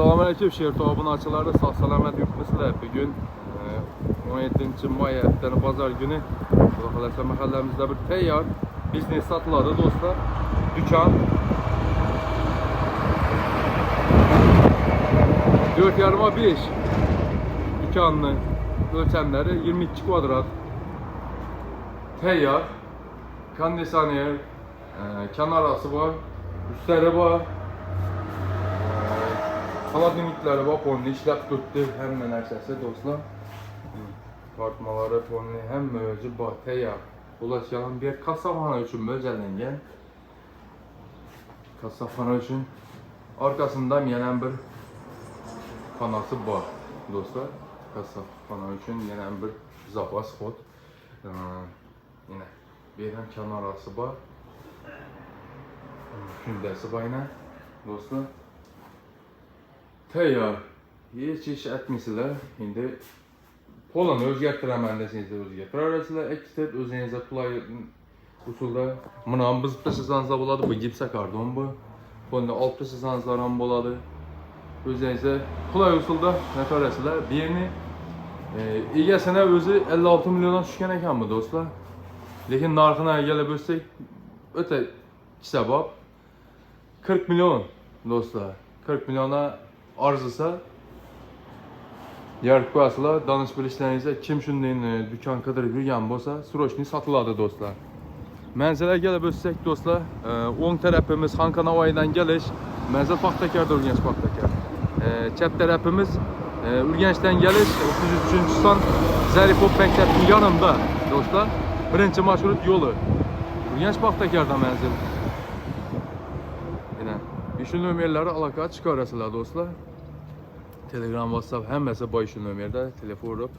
Selamünaleyküm şehir tobunaçıları, sağ salamet yurtmuşlar. Bugün 17 may haftanın pazar günü Kulakalasa mahallemizde bir teyyar biznes satıladı dostlar. Dükkan 4,5 5 dükkanlı ölçemleri 22 kvadrat teyyar kondisyoner kenarası var, üstleri var. Saladnikleri var, fonlu işlep tuttu hemen nersesi dostlar. Tartmaları fonlu hem özü var, teyyar. Ulaşan bir kasafana üçün bölgelengen. Kasafana üçün arkasında yenen bir fanası var dostlar. Kasafana üçün yenen bir zapas kod. Yine bir hem kenarası var. Kündesi var yine dostlar. Teyyar, hiç iş etmişsizler. Şimdi Polanı özgərtirəmən desiniz özgərtirərsizlər. Ekstep özünüzə kolay usulda. Mınam biz pəsizanızda boladı, bu gipsə kardon bu. Polanı alt pəsizanızlardan boladı. Özünüzə kolay usulda nəfərəsilər. Birini İgəsənə özü 56 milyona düşkən ekan bu dostlar. Lekin narxına gələ bölsək ötə səbəb 40 milyon dostlar. 40 milyona arzusa yarıq qoyasılar, danış bilişlərinizə kim şundan dükkan qıdırıb yürgən bolsa, sroçni satıladı dostlar. Mənzələ gələ bölsək dostlar, 10 tərəfimiz Xankanavaydan gəliş, mənzəl Paxtakarda Ürgənç Paxtakar. Çəp tərəfimiz Ürgənçdən gəliş, 33-cü san Zərifov məktəbinin yanında dostlar. Birinci marşrut yolu. Ürgənç Paxtakarda mənzil. Yine işin nömerləri alaka çıxarasılar dostlar. Telegram, WhatsApp həmməsi bu işin nömerdə telefon vurup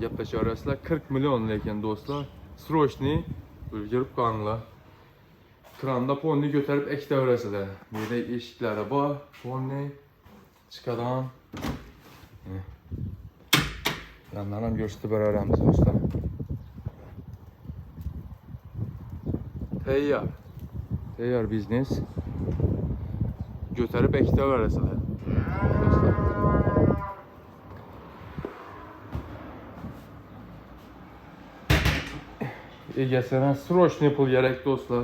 yaplaşarasılar. 40 milyon lekin dostlar. Sroçni ülgürüp qanla. Kranda ponni götürüp ekdə verəsilər. Bir də eşikləri var. Ponni çıkadan. Yanlarım göstərib verərəm dostlar. Teyyar. Teyyar biznes. Götürüp ekdə verəsilər. Egesenen sroçni pul gerek dostlar.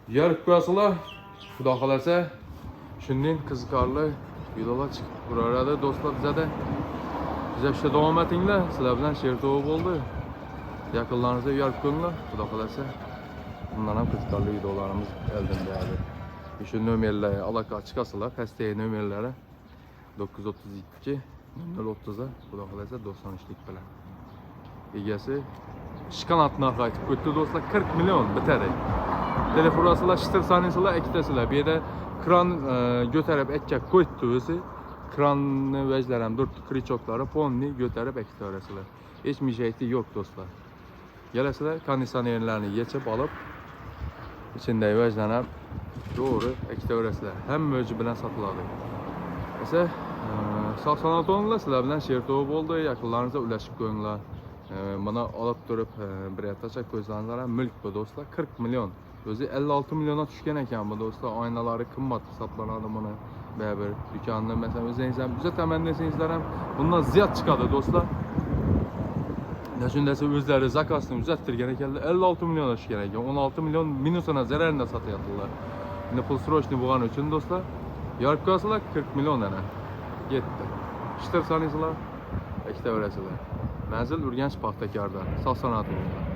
Yarıq qoyasılar. Xuda xaləsə şundan qiziqarlı videolar çıxıb burarada dostlar bizə də işte devam etinlər. Sizlər bilan şehir tovuq oldu. Yakınlarınıza yarıq qoyunlar. Xuda xaləsə bunlardan qiziqarlı videolarımız əldindədir. İşin nömerləri alaka çıxasılar. Pəstəyə nömerləri 932 030'a Xuda xaləsə 93'lik bilən. Egəsi şikanatına qayıtıb götürdü dostlar 40 milyon bitərək. Telefonasılar şıtır saniyasılar ekdəsilər. Bir də kran götürüb ekkək qoydu özü. Kranını vəclərəm durdu kriçokları ponni götürüb ekdəsilər. Heç bir şeyti yox dostlar. Gələsilər kondisionerlərini geçib alıb içində vəclənəm doğru ekdəsilər. Həm mövcü bilən satıladı. Mesela sağ onunla sizlər bilən şehir tovuq oldu. Yakınlarınıza ulaşıb qoyunlar. Bana alıp durup bir yataçak koysanızlara mülk bu dostlar 40 milyon. Özü 56 milyona düşkən ekan bu dostlar. Aynaları qımmatlı satılan adamını beraber dükkanını mesela özünüzden bize təmənni etsinizlərəm bundan ziyad çıxadı dostlar. Nəşündəsə özləri zakasını üzətdirgən ekanlar 56 milyona düşkən ekan 16 milyon minusuna zərərində satıyatırlar. Şimdi pul sroçni buğan üçün dostlar. Yarıq qoyasılar 40 milyon dənə. Getdi. Şıtır sanısılar, ekdə verəsilər. Mənzil Ürgənç Paxtakarda, sağ sanatımızda.